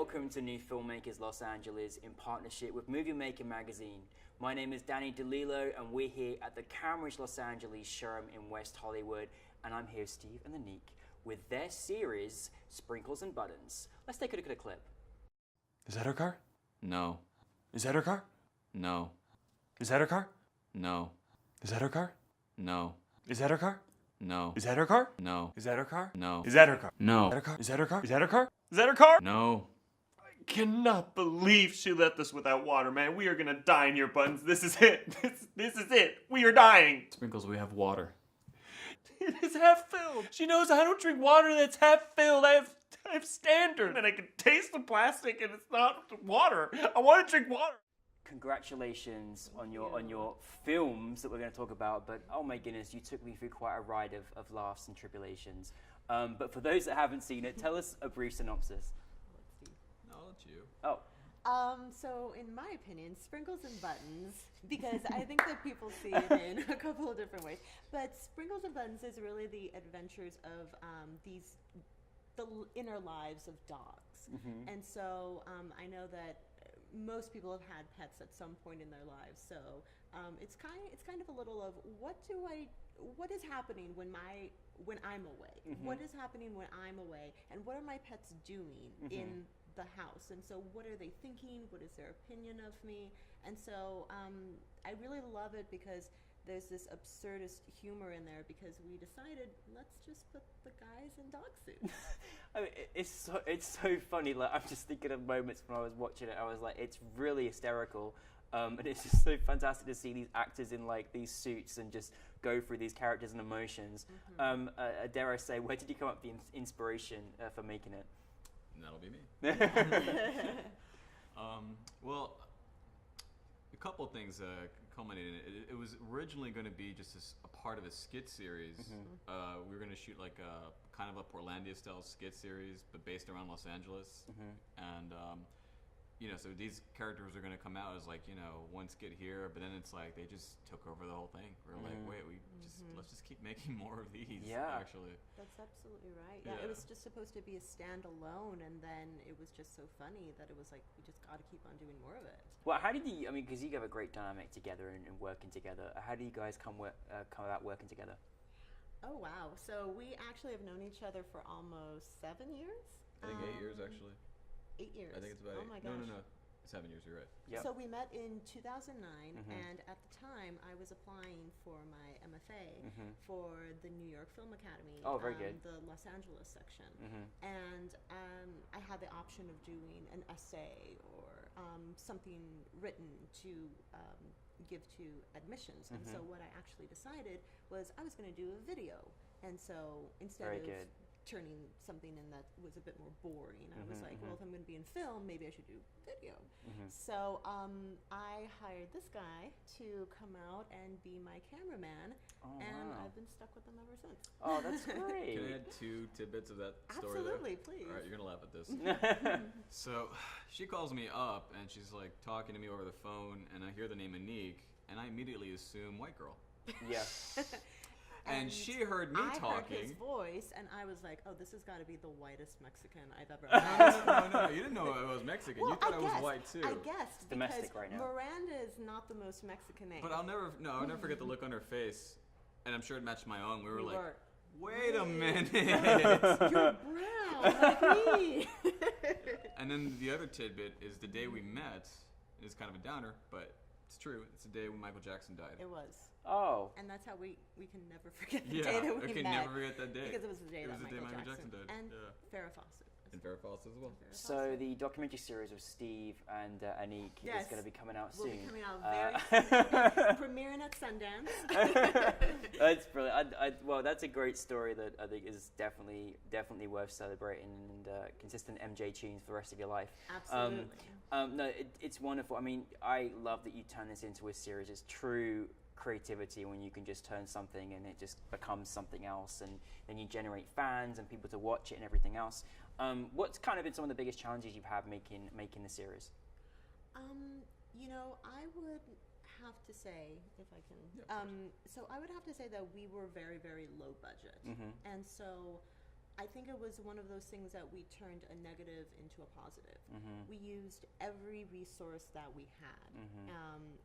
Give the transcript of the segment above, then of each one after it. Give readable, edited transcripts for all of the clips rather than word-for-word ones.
welcome to New Filmmakers Los Angeles in partnership with Movie Maker magazine. My name is Danny DeLillo and we're here at the Cambridge Los Angeles showroom in West Hollywood, and I'm here with Steve and Annique with their series, Sprinkles and Buttons. Let's take a look at a clip. Is that her car? No. Is that her car? No. Is that her car? No. Is that her car? No. Is that her car? No. Is that her car? No. Is that her car? No. Is that her car? No. Is that her car? Is that her car? Is that her car? Is that her car? No. I cannot believe she left us without water, man. We are gonna die in here, Buttons. This is it. This is it. We are dying. Sprinkles, we have water. It is half filled. She knows I don't drink water that's half filled. I have standard, and I can taste the plastic, and it's not water. I want to drink water. Congratulations on your films that we're going to talk about, but oh my goodness, you took me through quite a ride of laughs and tribulations. But for those that haven't seen it, tell us a brief synopsis. I'll let you. Oh. So in my opinion, Sprinkles and Buttons, because I think that people see it in a couple of different ways, but Sprinkles and Buttons is really the adventures of the inner lives of dogs. Mm-hmm. And so I know that most people have had pets at some point in their lives, so it's kind of a little of what is happening when I'm away? Mm-hmm. What is happening when I'm away? And what are my pets doing Mm-hmm. in the house? And so what are they thinking? What is their opinion of me? And so I really love it because there's this absurdist humor in there, because we decided, let's just put the guys in dog suits. I mean, it's so funny. Like, I'm just thinking of moments when I was watching it. I was like, it's really hysterical, and it's just so fantastic to see these actors in like these suits and just go through these characters and emotions. Mm-hmm. Dare I say, where did you come up with the inspiration for making it? That'll be me. Well, a couple things culminated in it. It was originally going to be just a part of a skit series. Mm-hmm. We were going to shoot like a kind of a Portlandia style skit series, but based around Los Angeles. Mm-hmm. And so these characters are going to come out as like, one skit here, but then it's like they just took over the whole thing. We're like, wait, let's just keep making more of these. Yeah. Actually. That's absolutely right. Yeah, Yeah. it was just supposed to be a standalone, and then it was just so funny that it was like, we just got to keep on doing more of it. Well, how did you? I mean, because you have a great dynamic together and working together. How do you guys come about working together? Oh wow! So we actually have known each other for almost 7 years. I think 8 years actually. 8 years. I think it's about Oh my gosh. No. 7 years, you're right. Yep. So we met in 2009, Mm-hmm. and at the time I was applying for my MFA Mm-hmm. for the New York Film Academy. Oh, very good. The Los Angeles section. Mm-hmm. And I had the option of doing an essay or something written to give to admissions. And so what I actually decided was I was going to do a video. And so instead Very of good. turning something in that was a bit more boring, I was like, well, if I'm going to be in film, maybe I should do video. So I hired this guy to come out and be my cameraman, and wow. I've been stuck with him ever since. Oh, that's great. Can I add 2 tidbits of that story? Absolutely, There? please. All right, you're gonna laugh at this. So she calls me up and she's like talking to me over the phone, and I hear the name Annique, and I immediately assume white girl. Yeah. And she heard me I talking. heard his voice, and I was like, "Oh, this has got to be the whitest Mexican I've ever met." No, you didn't know I was Mexican. Well, you thought I was guessed. white too. I guessed domestic because right now. Miranda is not the most Mexican name. But I'll never forget the look on her face, and I'm sure it matched my own. We were You like, were. wait a minute. You're brown like me. And then the other tidbit is the day we met is kind of a downer, but it's true. It's the day when Michael Jackson died. It was. Oh. And that's how we can never forget the Yeah, day that I we can met. never forget that day. Because it was the day It that was the day Michael Michael Jackson Jackson died, and yeah. Farrah Fawcett. And Farrah Fawcett as well. So the documentary series with Steve and Annique is Yes. going to be coming out Will soon. be coming out very soon. Premiering at Sundance. That's brilliant. Well, that's a great story that I think is definitely worth celebrating, and consistent MJ tunes for the rest of your life. Absolutely. No, it's wonderful. I mean, I love that you turn this into a series. It's true creativity when you can just turn something and it just becomes something else, and then you generate fans and people to watch it and everything else. What's kind of been some of the biggest challenges you've had making the series? I would have to say, if I can, Yeah, of course. so I would have to say that we were very, very low budget. Mm-hmm. And so I think it was one of those things that we turned a negative into a positive. We used every resource that we had.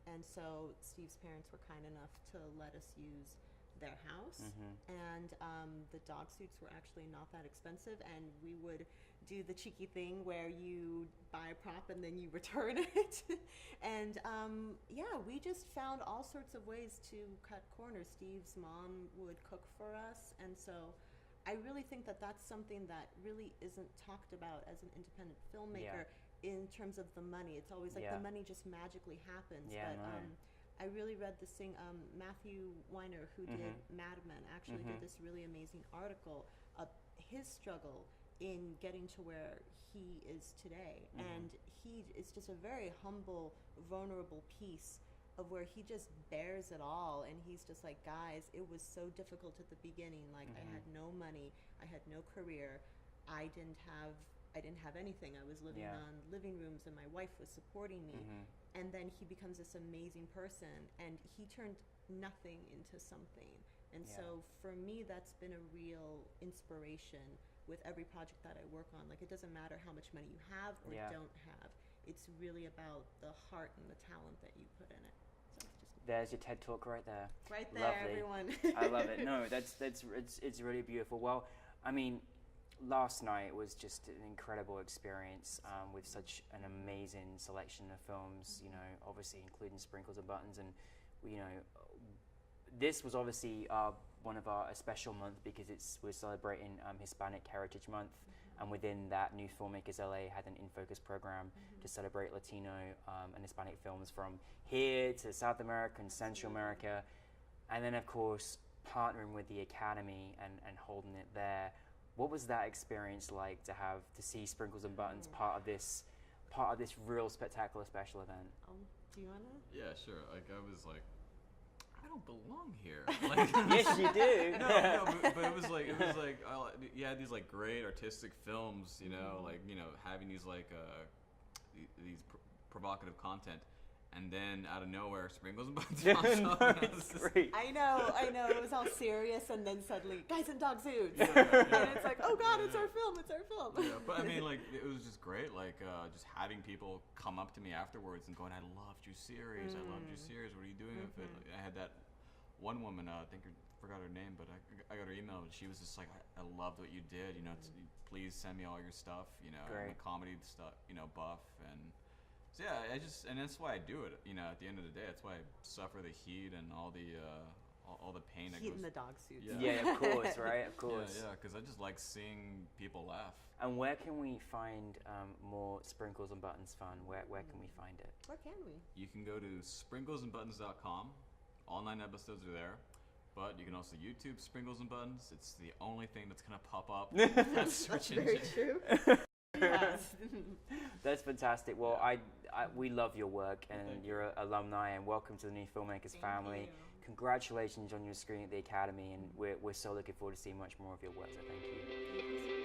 And so Steve's parents were kind enough to let us use their house. And the dog suits were actually not that expensive. And we would do the cheeky thing where you buy a prop and then you return it. And yeah, we just found all sorts of ways to cut corners. Steve's mom would cook for us. And so I really think that that's something that really isn't talked about as an independent filmmaker in terms of the money. It's always like the money just magically happens. But I really read this thing, Matthew Weiner, who did Mad Men, actually did this really amazing article of his struggle in getting to where he is today. And he is just a very humble, vulnerable piece of where he just bears it all, and he's just like, guys, it was so difficult at the beginning. Like I had no money, I had no career, I didn't have anything. I was living on living rooms, and my wife was supporting me. And then he becomes this amazing person, and he turned nothing into something. And so for me, that's been a real inspiration with every project that I work on. Like, it doesn't matter how much money you have or don't have. It's really about the heart and the talent that you put in it. So just There's your TED Talk right there. right there, Lovely. everyone. I love it. No, it's really beautiful. Well, I mean, last night was just an incredible experience with such an amazing selection of films. You know, obviously including Sprinkles and Buttons, and you know, this was obviously one of a special month because we're celebrating Hispanic Heritage Month. And within that, NewFilmmakers LA had an in-focus program to celebrate Latino and Hispanic films from here to South America and Central America. And then, of course, partnering with the Academy and holding it there. What was that experience like to see Sprinkles and Buttons part of this real spectacular special event? Do you want to? Yeah, sure. Like, I was like, I don't belong here. Like, Yes, you do. no, but it was like you had these like great artistic films, you know, like, you know, having these like these provocative content, and then out of nowhere, Sprinkles and Buttons pops up. No, And I was it's just- great. I know. It was all serious, and then suddenly, guys in dog suits. Yeah. And it's like, oh God, it's our film. Yeah, but I mean, like, it was just great, like, just having people come up to me afterwards and going, I loved your series, What are you doing with it? Like, I had that one woman, I think I forgot her name, but I got her email, and she was just like, I loved what you did, you know, please send me all your stuff, you know, I'm a comedy stuff, you know, buff, and so yeah, and that's why I do it, you know, at the end of the day, that's why I suffer the heat and all the pain that Heat goes. in the dog suits. Yeah, of course, right? Of course. Yeah, because I just like seeing people laugh. And where can we find more Sprinkles and Buttons fun? Where can we find it? Where can we? You can go to sprinklesandbuttons.com. All 9 episodes are there. But you can also YouTube Sprinkles and Buttons. It's the only thing that's going to pop up with that search engine. Very true. Yes. That's fantastic. Well, we love your work, and you're an alumni, and welcome to the New Filmmakers family. you. Congratulations on your screening at the Academy, and we're so looking forward to seeing much more of your work, so thank you. Thank you so much.